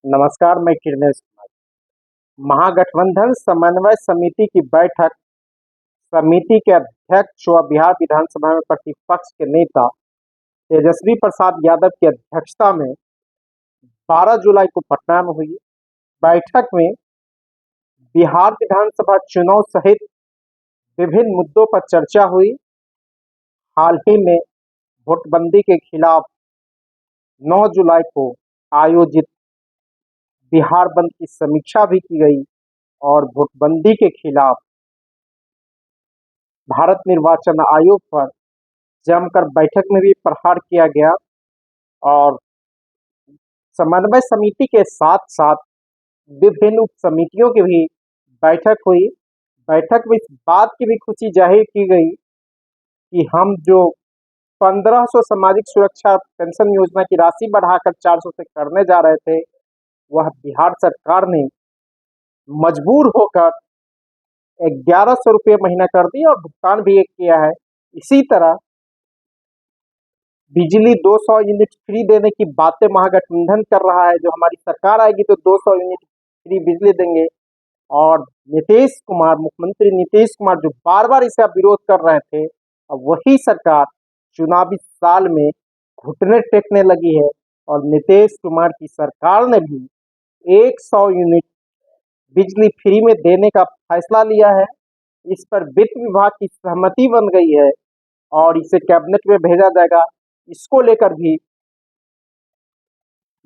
नमस्कार, मैं किरणेश कुमार। महागठबंधन समन्वय समिति की बैठक। समिति के अध्यक्ष व बिहार विधानसभा में प्रतिपक्ष के नेता तेजस्वी प्रसाद यादव की अध्यक्षता में 12 जुलाई को पटना में हुई बैठक में बिहार विधानसभा चुनाव सहित विभिन्न मुद्दों पर चर्चा हुई। हाल ही में वोटबंदी के खिलाफ 9 जुलाई को आयोजित बिहार बंद की समीक्षा भी की गई और वोटबंदी के खिलाफ भारत निर्वाचन आयोग पर जमकर बैठक में भी प्रहार किया गया और समन्वय समिति के साथ साथ विभिन्न उप समितियों की भी बैठक हुई। बैठक में इस बात की भी खुशी जाहिर की गई कि हम जो 1500 सामाजिक सुरक्षा पेंशन योजना की राशि बढ़ाकर 400 से करने जा रहे थे, वह बिहार सरकार ने मजबूर होकर 1100 रुपये महीना कर दी और भुगतान भी एक किया है। इसी तरह बिजली 200 यूनिट फ्री देने की बातें महागठबंधन कर रहा है। जो हमारी सरकार आएगी तो 200 यूनिट फ्री बिजली देंगे। और नीतीश कुमार, मुख्यमंत्री नीतीश कुमार जो बार बार इसका विरोध कर रहे थे, अब वही सरकार चुनावी साल में घुटने टेकने लगी है और नीतीश कुमार की सरकार ने भी 100 यूनिट बिजली फ्री में देने का फैसला लिया है। इस पर वित्त विभाग की सहमति बन गई है और इसे कैबिनेट में भेजा जाएगा। इसको लेकर भी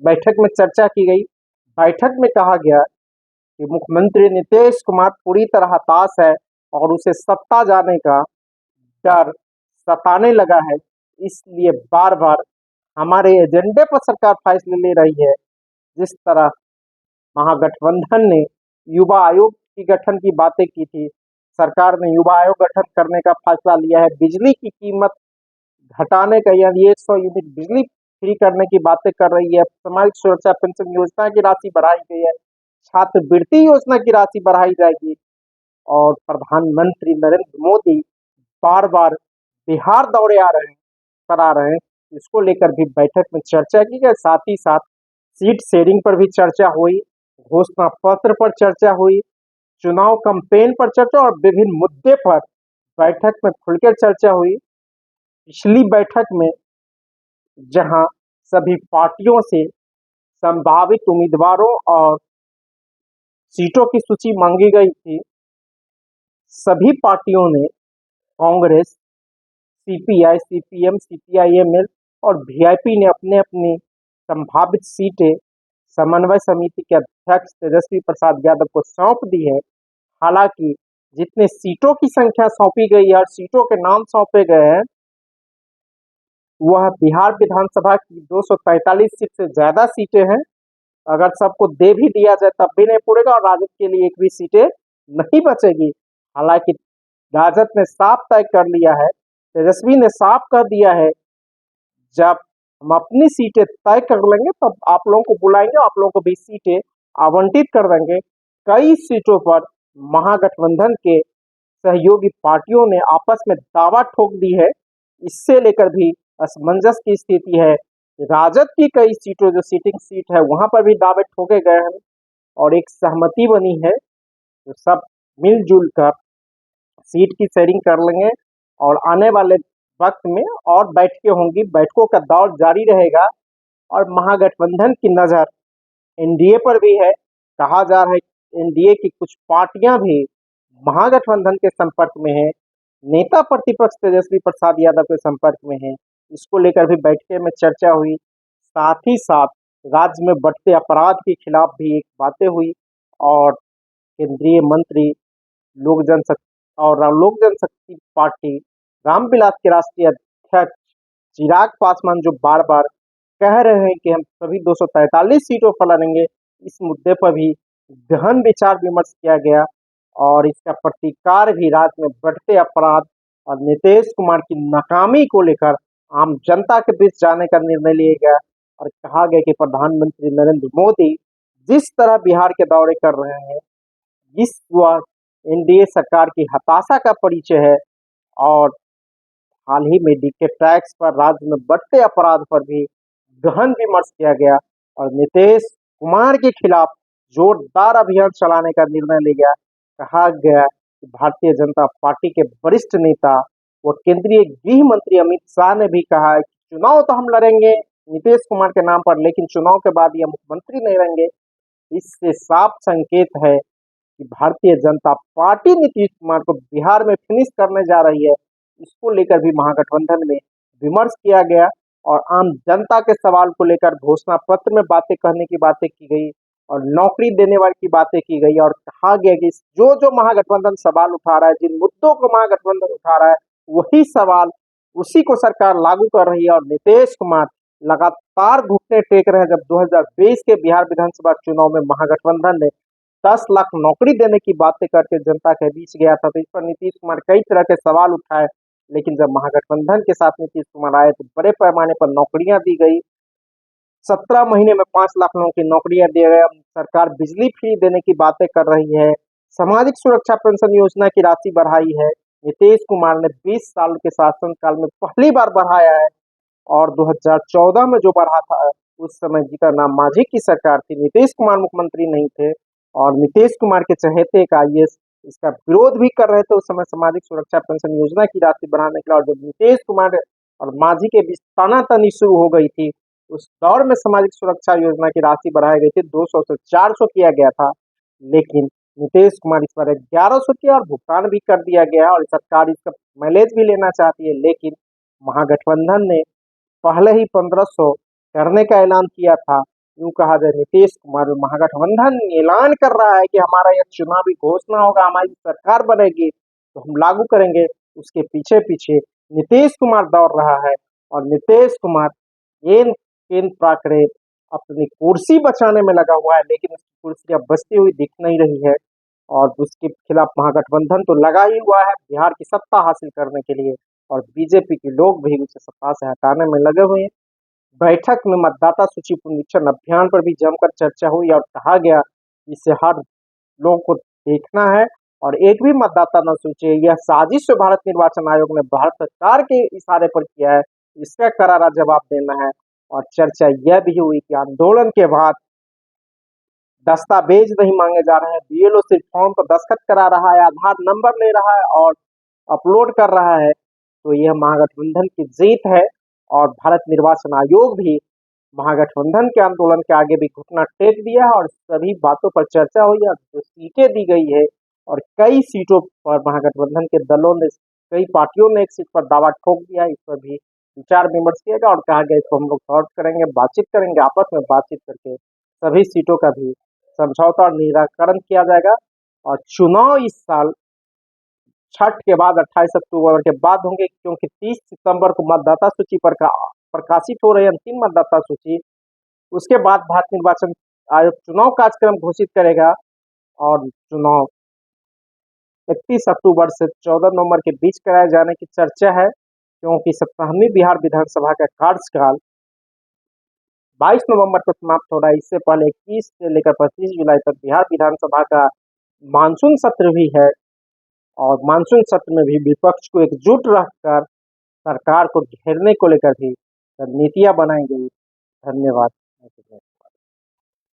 बैठक में चर्चा की गई। बैठक में कहा गया कि मुख्यमंत्री नीतीश कुमार पूरी तरह हताश है और उसे सत्ता जाने का डर सताने लगा है। इसलिए बार बार हमारे एजेंडे पर सरकार फैसले ले रही है। जिस तरह महागठबंधन ने युवा आयोग की गठन की बातें की थी, सरकार ने युवा आयोग गठन करने का फैसला लिया है। बिजली की कीमत घटाने का, यानी 100 यूनिट बिजली फ्री करने की बातें कर रही है। सामाजिक सुरक्षा पेंशन योजना की राशि बढ़ाई गई है। छात्रवृत्ति योजना की राशि बढ़ाई जाएगी और प्रधानमंत्री नरेंद्र मोदी बार बार बिहार दौरे आ रहे हैं करा रहे हैं। इसको लेकर भी बैठक में चर्चा की गई। साथ ही साथ सीट शेयरिंग पर भी चर्चा हुई, घोषणा पत्र पर चर्चा हुई, चुनाव कैंपेन पर चर्चा और विभिन्न मुद्दे पर बैठक में खुलकर चर्चा हुई। पिछली बैठक में जहां सभी पार्टियों से संभावित उम्मीदवारों और सीटों की सूची मांगी गई थी, सभी पार्टियों ने कांग्रेस, सीपीआई, सीपीएम, सीपीआईएमएल और वीआईपी ने अपने अपनी संभावित सीटें समन्वय समिति के अध्यक्ष तेजस्वी प्रसाद यादव को सौंप दी है। हालांकि जितने सीटों की संख्या सौंपी गई है और सीटों के नाम सौंपे गए हैं, वह बिहार विधानसभा की 243 सीट से ज्यादा सीटें हैं। अगर सबको दे भी दिया जाए तब भी नहीं पूरेगा और राजद के लिए एक भी सीटें नहीं बचेगी। हालांकि राजद ने साफ तय कर लिया है, तेजस्वी ने साफ कर दिया है, जब हम अपनी सीटें तय कर लेंगे तब आप लोगों को बुलाएंगे, आप लोगों को भी सीटें आवंटित कर देंगे। कई सीटों पर महागठबंधन के सहयोगी पार्टियों ने आपस में दावा ठोक दी है। इससे लेकर भी असमंजस की स्थिति है। राजद की कई सीटों, जो सीटिंग सीट है, वहां पर भी दावे ठोके गए हैं और एक सहमति बनी है। तो सब मिलजुल कर सीट की शेयरिंग कर लेंगे और आने वाले वक्त में और बैठकें होंगी, बैठकों का दौर जारी रहेगा। और महागठबंधन की नज़र एनडीए पर भी है। कहा जा रहा है कि एनडीए की कुछ पार्टियां भी महागठबंधन के संपर्क में है, नेता प्रतिपक्ष तेजस्वी प्रसाद यादव के संपर्क में है। इसको लेकर भी बैठके में चर्चा हुई। साथ ही साथ राज्य में बढ़ते अपराध के खिलाफ भी एक बातें हुई और केंद्रीय मंत्री लोक जनशक्ति पार्टी रामविलास के राष्ट्रीय अध्यक्ष चिराग पासवान जो बार बार कह रहे हैं कि हम सभी 243 सीटों पर लड़ेंगे, इस मुद्दे पर भी गहन विचार विमर्श किया गया और इसका प्रतिकार भी राज्य में बढ़ते अपराध और नीतीश कुमार की नाकामी को लेकर आम जनता के बीच जाने का निर्णय लिया गया। और कहा गया कि प्रधानमंत्री नरेंद्र मोदी जिस तरह बिहार के दौरे कर रहे हैं, जिस वह एनडीए सरकार की हताशा का परिचय है। और हाल ही में डीके टैक्स पर, राज्य में बढ़ते अपराध पर भी गहन विमर्श किया गया और नीतीश कुमार के खिलाफ जोरदार अभियान चलाने का निर्णय लिया गया। कहा गया कि भारतीय जनता पार्टी के वरिष्ठ नेता व केंद्रीय गृह मंत्री अमित शाह ने भी कहा है कि चुनाव तो हम लड़ेंगे नीतीश कुमार के नाम पर, लेकिन चुनाव के बाद ये मुख्यमंत्री नहीं रहेंगे। इससे साफ संकेत है कि भारतीय जनता पार्टी नीतीश कुमार को बिहार में फिनिश करने जा रही है। इसको लेकर भी महागठबंधन में विमर्श किया गया और आम जनता के सवाल को लेकर घोषणा पत्र में बातें कहने की बातें की गई और नौकरी देने वाली की बातें की गई और कहा गया कि जो जो महागठबंधन सवाल उठा रहा है, जिन मुद्दों को महागठबंधन उठा रहा है, वही सवाल उसी को सरकार लागू कर रही है। और नीतीश कुमार लगातार घुटने टेक रहे हैं। जब 2020 के बिहार विधानसभा चुनाव में महागठबंधन ने 10 लाख नौकरी देने की बातें करके जनता के बीच गया था, तो इस पर नीतीश कुमार कई तरह के सवाल उठाए, लेकिन जब महागठबंधन के साथ नीतीश कुमार आए तो बड़े पैमाने पर नौकरियां दी गई। 17 महीने में 5 लाख लोगों की नौकरियां दे रहे। सरकार बिजली फ्री देने की बातें कर रही है। सामाजिक सुरक्षा पेंशन योजना की राशि बढ़ाई है। नीतीश कुमार ने 20 साल के शासनकाल में पहली बार बढ़ाया है और 2014 में जो बढ़ा था उस समय जीतन राम मांझी की सरकार थी, नीतीश कुमार मुख्यमंत्री नहीं थे और नीतीश कुमार के चहेते एक आईएएस इसका विरोध भी कर रहे थे उस समय सामाजिक सुरक्षा पेंशन योजना की राशि बढ़ाने के लिए। और जब नीतीश कुमार और मांझी के बीच तानातनी शुरू हो गई थी, उस दौर में सामाजिक सुरक्षा योजना की राशि बढ़ाई गई थी, 200 से 400 किया गया था, लेकिन नीतीश कुमार इस पर 1100 किया और भुगतान भी कर दिया गया है और सरकार इसका माइलेज भी लेना चाहती है। लेकिन महागठबंधन ने पहले ही 1500 करने का ऐलान किया था। यूं कहा जाए नीतीश कुमार महागठबंधन ऐलान कर रहा है कि हमारा यह चुनावी घोषणा होगा, हमारी सरकार बनेगी तो हम लागू करेंगे, उसके पीछे पीछे नीतीश कुमार दौड़ रहा है और नीतीश कुमार केंद्र प्राकृत अपनी कुर्सी बचाने में लगा हुआ है, लेकिन उसकी कुर्सी अब बचती हुई दिख नहीं रही है और उसके खिलाफ महागठबंधन तो लगा ही हुआ है बिहार की सत्ता हासिल करने के लिए और बीजेपी के लोग भी उसे सत्ता से हटाने में लगे हुए हैं। बैठक में मतदाता सूची पुनरीक्षण अभियान पर भी जमकर चर्चा हुई और कहा गया कि इसे हर लोगों को देखना है और एक भी मतदाता न सोचे यह साजिश जो भारत निर्वाचन आयोग ने भारत सरकार के इशारे पर किया है, इसका करारा जवाब देना है। और चर्चा यह भी हुई कि आंदोलन के बाद दस्तावेज नहीं मांगे जा रहे हैं, बीएलओ सिर्फ फॉर्म पर दस्तखत करा रहा है, आधार नंबर ले रहा है और अपलोड कर रहा है, तो यह महागठबंधन की जीत है। और भारत निर्वाचन आयोग भी महागठबंधन के आंदोलन के आगे भी घुटना टेक दिया है और सभी बातों पर चर्चा हुई है। जो सीटें दी गई है और कई सीटों पर महागठबंधन के दलों ने, कई पार्टियों ने एक सीट पर दावा ठोक दिया, इस पर भी विचार विमर्श किया गया और कहा गया इसको हम लोग सॉल्व करेंगे, बातचीत करेंगे, आपस में बातचीत करके सभी सीटों का भी समझौता और निराकरण किया जाएगा। और चुनाव इस साल छठ के बाद 28 अक्टूबर के बाद होंगे, क्योंकि 30 सितंबर को मतदाता सूची पर प्रकाशित हो रही अंतिम मतदाता सूची, उसके बाद भारत निर्वाचन आयोग चुनाव कार्यक्रम घोषित करेगा और चुनाव 31 अक्टूबर से 14 नवंबर के बीच कराए जाने की चर्चा है, क्योंकि 17वीं बिहार विधानसभा का कार्यकाल 22 नवंबर को समाप्त हो रहा है। इससे पहले 21 से लेकर 25 जुलाई तक बिहार विधानसभा का मानसून सत्र भी है और मानसून सत्र में भी विपक्ष को एकजुट रखकर सरकार को घेरने को लेकर भी रणनीतियां बनाई गई। धन्यवाद।